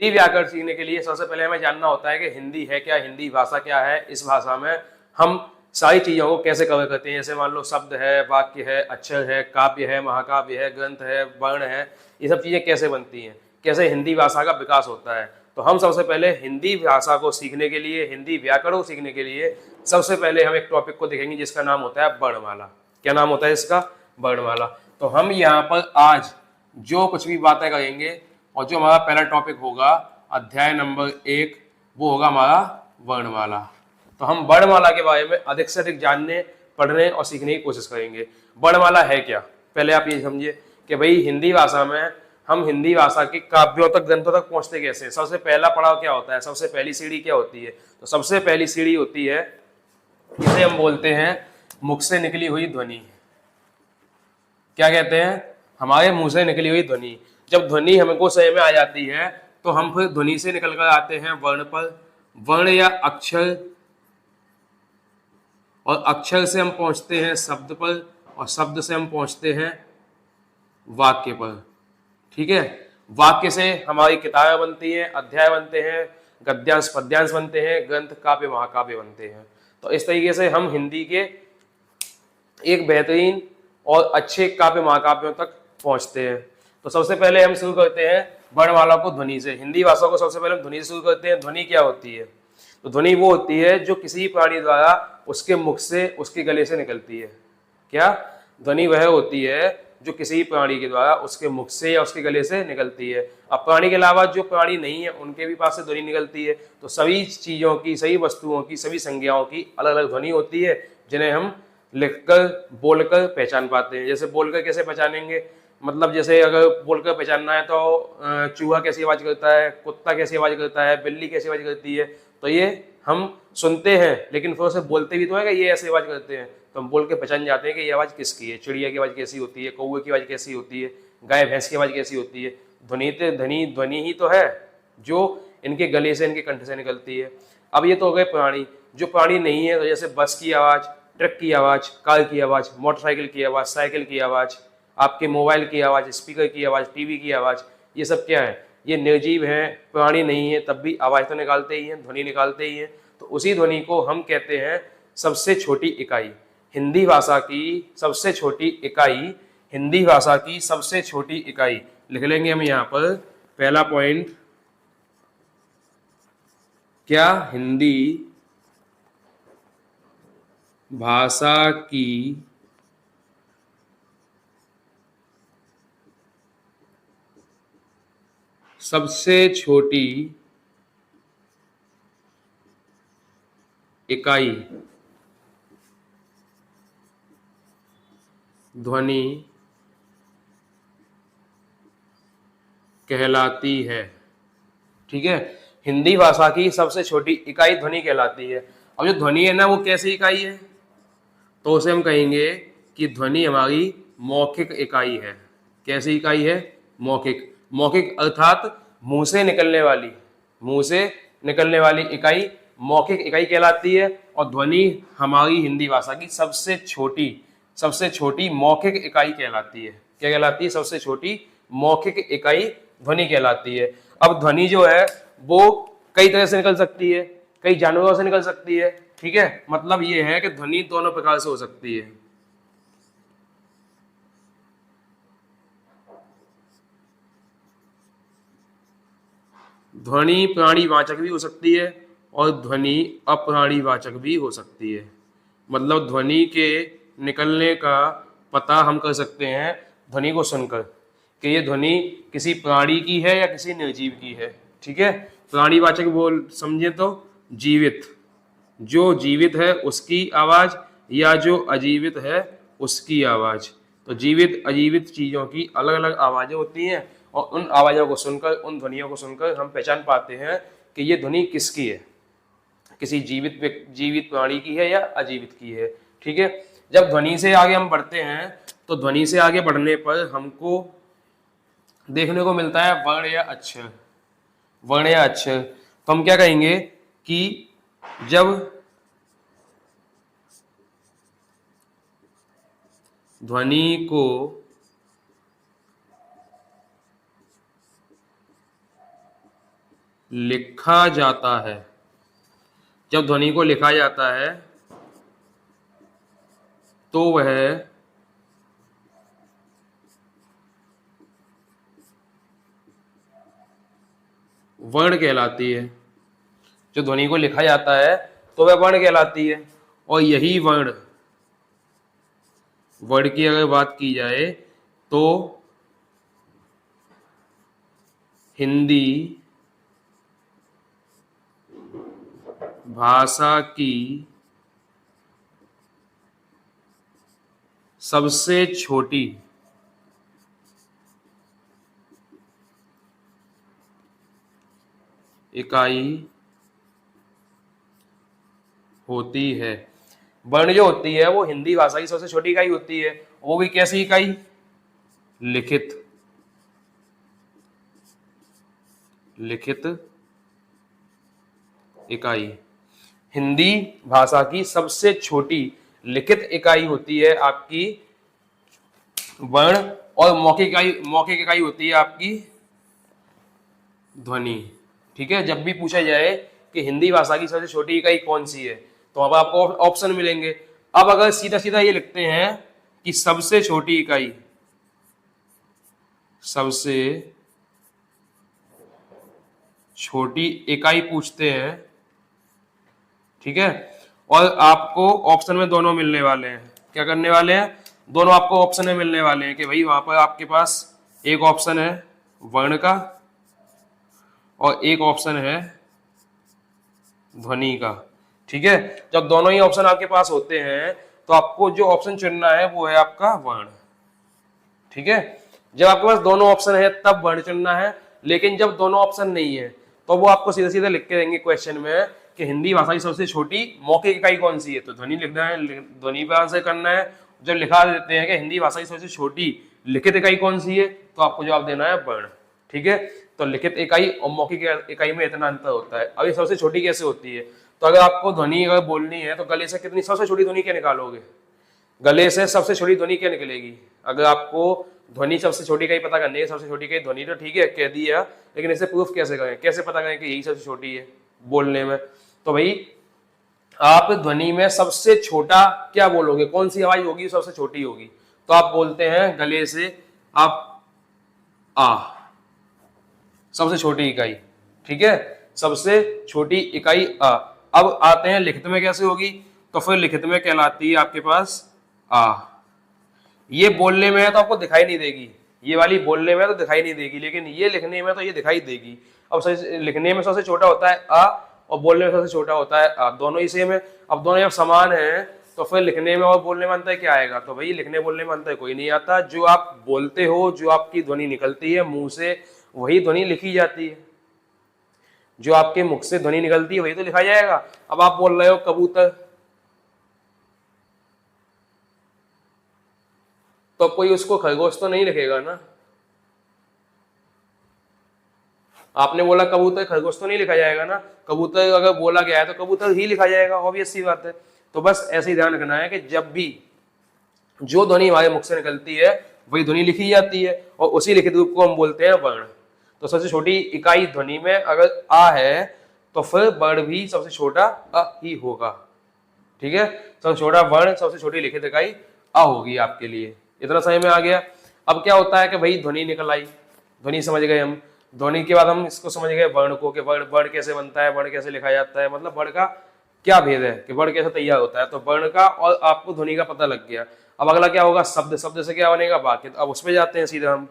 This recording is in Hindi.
हिंदी व्याकरण सीखने के लिए सबसे पहले हमें जानना होता है कि हिंदी है क्या, हिंदी भाषा क्या है, इस भाषा में हम सारी चीजों को कैसे कवर करते हैं। जैसे मान लो शब्द है, वाक्य है, अक्षर है, काव्य है, महाकाव्य है, ग्रंथ है, वर्ण है, ये सब चीजें कैसे बनती हैं, कैसे हिंदी भाषा का विकास होता है। तो हम सबसे पहले हिंदी भाषा को सीखने के लिए, हिंदी व्याकरण को सीखने के लिए सबसे पहले हम एक टॉपिक को देखेंगे जिसका नाम होता है वर्णमाला। क्या नाम होता है इसका? वर्णमाला। तो हम यहाँ पर आज जो कुछ भी बातें करेंगे और जो हमारा पहला टॉपिक होगा अध्याय नंबर 1, वो होगा हमारा वर्णमाला। तो हम वर्णमाला के बारे में अधिक से अधिक जानने, पढ़ने और सीखने की कोशिश करेंगे। वर्णमाला है क्या, पहले आप ये समझिए कि भाई हिंदी भाषा में हम हिंदी भाषा के काव्यों तक, ग्रंथों तक पहुंचते कैसे हैं। सबसे पहला पड़ाव क्या होता है, सबसे पहली सीढ़ी क्या होती है? तो सबसे पहली सीढ़ी होती है, जिसे हम बोलते हैं मुख से निकली हुई ध्वनि। क्या कहते हैं? हमारे मुंह से निकली हुई ध्वनि। जब ध्वनि हमको सही में आ जाती है तो हम फिर ध्वनि से निकल कर आते हैं वर्ण पर, वर्ण या अक्षर, और अक्षर से हम पहुंचते हैं शब्द पर, और शब्द से हम पहुंचते हैं वाक्य पर। ठीक है, वाक्य से हमारी किताबें बनती हैं, अध्याय बनते हैं, गद्यांश पद्यांश बनते हैं, ग्रंथ काव्य महाकाव्य बनते हैं। तो इस तरीके से हम हिंदी के एक बेहतरीन और अच्छे काव्य महाकाव्यों तक पहुंचते हैं। तो सबसे पहले हम शुरू करते हैं वर्णमाला को ध्वनि से। हिंदी भाषा को सबसे पहले हम ध्वनि से शुरू करते हैं। ध्वनि क्या होती है? तो ध्वनि वो होती है जो किसी प्राणी द्वारा उसके मुख से, उसके गले से निकलती है। क्या? ध्वनि वह होती है जो किसी प्राणी के द्वारा उसके मुख से या उसके गले से निकलती है। अब प्राणी के अलावा जो प्राणी नहीं है उनके भी पास से ध्वनि निकलती है। तो सभी चीजों की, सभी वस्तुओं की, सभी संज्ञाओं की अलग अलग ध्वनि होती है, जिन्हें हम लिखकर, बोलकर पहचान पाते हैं। जैसे बोलकर कैसे पहचानेंगे, मतलब जैसे अगर बोलकर पहचानना है तो चूहा कैसी आवाज करता है, कुत्ता कैसी आवाज करता है, बिल्ली कैसी आवाज करती है, तो ये हम सुनते हैं लेकिन फिर उसे बोलते भी तो है कि ये ऐसे आवाज करते हैं, तो हम बोल के पहचान जाते हैं कि ये आवाज किसकी है। चिड़िया की आवाज कैसी होती है, कौवे की आवाज कैसी होती है, गाय भैंस की आवाज कैसी होती है। ध्वनि ही तो है जो इनके गले से, इनके कंठ से निकलती है। अब ये तो हो गए प्राणी। जो प्राणी नहीं है, तो जैसे बस की आवाज, ट्रक की आवाज, कार की आवाज, मोटरसाइकिल की आवाज, साइकिल की आवाज, आपके मोबाइल की आवाज, स्पीकर की आवाज, टीवी की आवाज, ये सब क्या है? ये निर्जीव हैं, प्राणी नहीं है, तब भी आवाज तो निकालते ही हैं, ध्वनि निकालते ही हैं। तो उसी ध्वनि को हम कहते हैं सबसे छोटी इकाई। हिंदी भाषा की सबसे छोटी इकाई, हिंदी भाषा की सबसे छोटी इकाई लिख लेंगे हम यहाँ पर। पहला पॉइंट क्या? हिंदी भाषा की सबसे छोटी इकाई ध्वनि कहलाती है। ठीक है, हिंदी भाषा की सबसे छोटी इकाई ध्वनि कहलाती है। अब जो ध्वनि है ना, वो कैसी इकाई है? तो उसे हम कहेंगे कि ध्वनि हमारी मौखिक इकाई है। कैसी इकाई है? मौखिक। मौखिक अर्थात मुंह से निकलने वाली, मुंह से निकलने वाली इकाई मौखिक इकाई कहलाती है। और ध्वनि हमारी हिंदी भाषा की सबसे छोटी मौखिक इकाई कहलाती है। क्या कहलाती है? सबसे छोटी मौखिक इकाई ध्वनि कहलाती है। अब ध्वनि जो है वो कई तरह से निकल सकती है, कई जानवरों से निकल सकती है। ठीक है, मतलब ये है कि ध्वनि दोनों प्रकार से हो सकती है। ध्वनि प्राणीवाचक भी हो सकती है और ध्वनि अप्राणीवाचक भी हो सकती है। मतलब ध्वनि के निकलने का पता हम कर सकते हैं ध्वनि को सुनकर कि ये ध्वनि किसी प्राणी की है या किसी निर्जीव की है। ठीक है, प्राणीवाचक बोल समझे तो जीवित, जो जीवित है उसकी आवाज या जो अजीवित है उसकी आवाज। तो जीवित अजीवित चीजों की अलग अलग आवाजें होती हैं और उन आवाजों को सुनकर, उन ध्वनियों को सुनकर हम पहचान पाते हैं कि ये ध्वनि किसकी है, किसी जीवित प्राणी की है या अजीवित की है। ठीक है, जब ध्वनि से आगे हम बढ़ते हैं तो ध्वनि से आगे बढ़ने पर हमको देखने को मिलता है वर्ण या अक्षर। वर्ण या अक्षर, तो हम क्या कहेंगे कि जब ध्वनि को लिखा जाता है। जब ध्वनि को लिखा जाता है तो वह वर्ण कहलाती है। जो ध्वनि को लिखा जाता है तो वह वर्ण कहलाती है। और यही वर्ण की अगर बात की जाए तो हिंदी भाषा की सबसे छोटी इकाई होती है। वर्ण जो होती है वो हिंदी भाषा की सबसे छोटी इकाई होती है। वो भी कैसी इकाई? लिखित इकाई। हिंदी भाषा की सबसे छोटी लिखित इकाई होती है आपकी वर्ण, और मौखिक इकाई होती है आपकी ध्वनि। ठीक है, जब भी पूछा जाए कि हिंदी भाषा की सबसे छोटी इकाई कौन सी है तो अब आपको ऑप्शन मिलेंगे। अब अगर सीधा सीधा ये लिखते हैं कि सबसे छोटी इकाई, सबसे छोटी इकाई पूछते हैं, ठीक है, और आपको ऑप्शन में दोनों मिलने वाले हैं। क्या करने वाले हैं? दोनों आपको ऑप्शन में मिलने वाले हैं कि भाई वहां पर आपके पास एक ऑप्शन है वर्ण का और एक ऑप्शन है ध्वनि का। ठीक है, जब दोनों ही ऑप्शन आपके पास होते हैं तो आपको जो ऑप्शन चुनना है वो है आपका वर्ण। ठीक है, जब आपके पास दोनों ऑप्शन है तब वर्ण चुनना है, लेकिन जब दोनों ऑप्शन नहीं है तो वो आपको सीधे सीधे लिख के देंगे क्वेश्चन में कि हिंदी भाषा की सबसे छोटी मौखिक इकाई कौन सी है, तो ध्वनि लिखना है, ध्वनि पर आंसर करना है। जब लिखा देते हैं कि हिंदी भाषा की सबसे छोटी लिखित इकाई कौन सी है तो आपको जवाब देना है वर्ण। ठीक है, तो लिखित इकाई और मौखिक इकाई में इतना अंतर होता है। अब ये सबसे छोटी कैसे होती है? तो अगर आपको ध्वनि अगर बोलनी है तो गले से कितनी सबसे छोटी ध्वनि क्या निकालोगे? गले से सबसे छोटी ध्वनि क्या निकलेगी? अगर आपको ध्वनि सबसे छोटी का ही पता करनी है, सबसे छोटी का ध्वनि तो ठीक है कह दिया, लेकिन इसे प्रूफ कैसे करें, कैसे पता करें कि यही सबसे छोटी है बोलने में? तो भाई आप ध्वनि में सबसे छोटा क्या बोलोगे, कौन सी आवाज होगी सबसे छोटी होगी? तो आप बोलते हैं गले से आप आ, सबसे छोटी इकाई। ठीक है, सबसे छोटी इकाई आ। अब आते हैं लिखित में कैसे होगी? तो फिर लिखित में कहलाती है आपके पास आ। ये बोलने में है तो आपको दिखाई नहीं देगी, ये वाली बोलने में तो दिखाई नहीं देगी, लेकिन ये लिखने में तो ये दिखाई देगी। अब लिखने में सबसे छोटा होता है आ और बोलने में सबसे छोटा होता है आ, दोनों ही सेम है। अब दोनों जब समान है तो फिर लिखने में और बोलने में अंतर क्या आएगा? तो भाई लिखने बोलने में अंतर कोई नहीं आता। जो आप बोलते हो, जो आपकी ध्वनि निकलती है मुंह से, वही ध्वनि लिखी जाती है। जो आपके मुख से ध्वनि निकलती है वही तो लिखा जाएगा। अब आप बोल रहे हो कबूतर, तो कोई उसको खरगोश तो नहीं लिखेगा ना। आपने बोला कबूतर, खरगोश तो नहीं लिखा जाएगा ना। कबूतर अगर बोला गया है तो कबूतर ही लिखा जाएगा, ऑब्वियस सी बात है। तो बस ऐसे ही ध्यान रखना है कि जब भी जो ध्वनि हमारे मुख से निकलती है वही ध्वनि लिखी जाती है और उसी लिखित रूप को हम बोलते हैं वर्ण। तो सबसे छोटी इकाई ध्वनि में अगर आ है तो फिर वर्ण भी सबसे छोटा अ ही होगा। ठीक है, सबसे छोटा वर्ण, सबसे छोटी लिखित इकाई अ होगी आपके लिए। इतना समझ में आ गया? अब क्या होता है कि भाई ध्वनि निकल आई, ध्वनि समझ गए हम, ध्वनि के बाद हम इसको समझ गए वर्ण को, कि वर्ण कैसे बनता है, वर्ण कैसे लिखा जाता है, मतलब वर्ण का क्या भेद है, कि वर्ण कैसे तैयार होता है। तो वर्ण का और आपको ध्वनि का पता लग गया। अब अगला क्या होगा? शब्द। शब्द से क्या बनेगा? वाक्य। अब उसमें जाते हैं सीधा हम।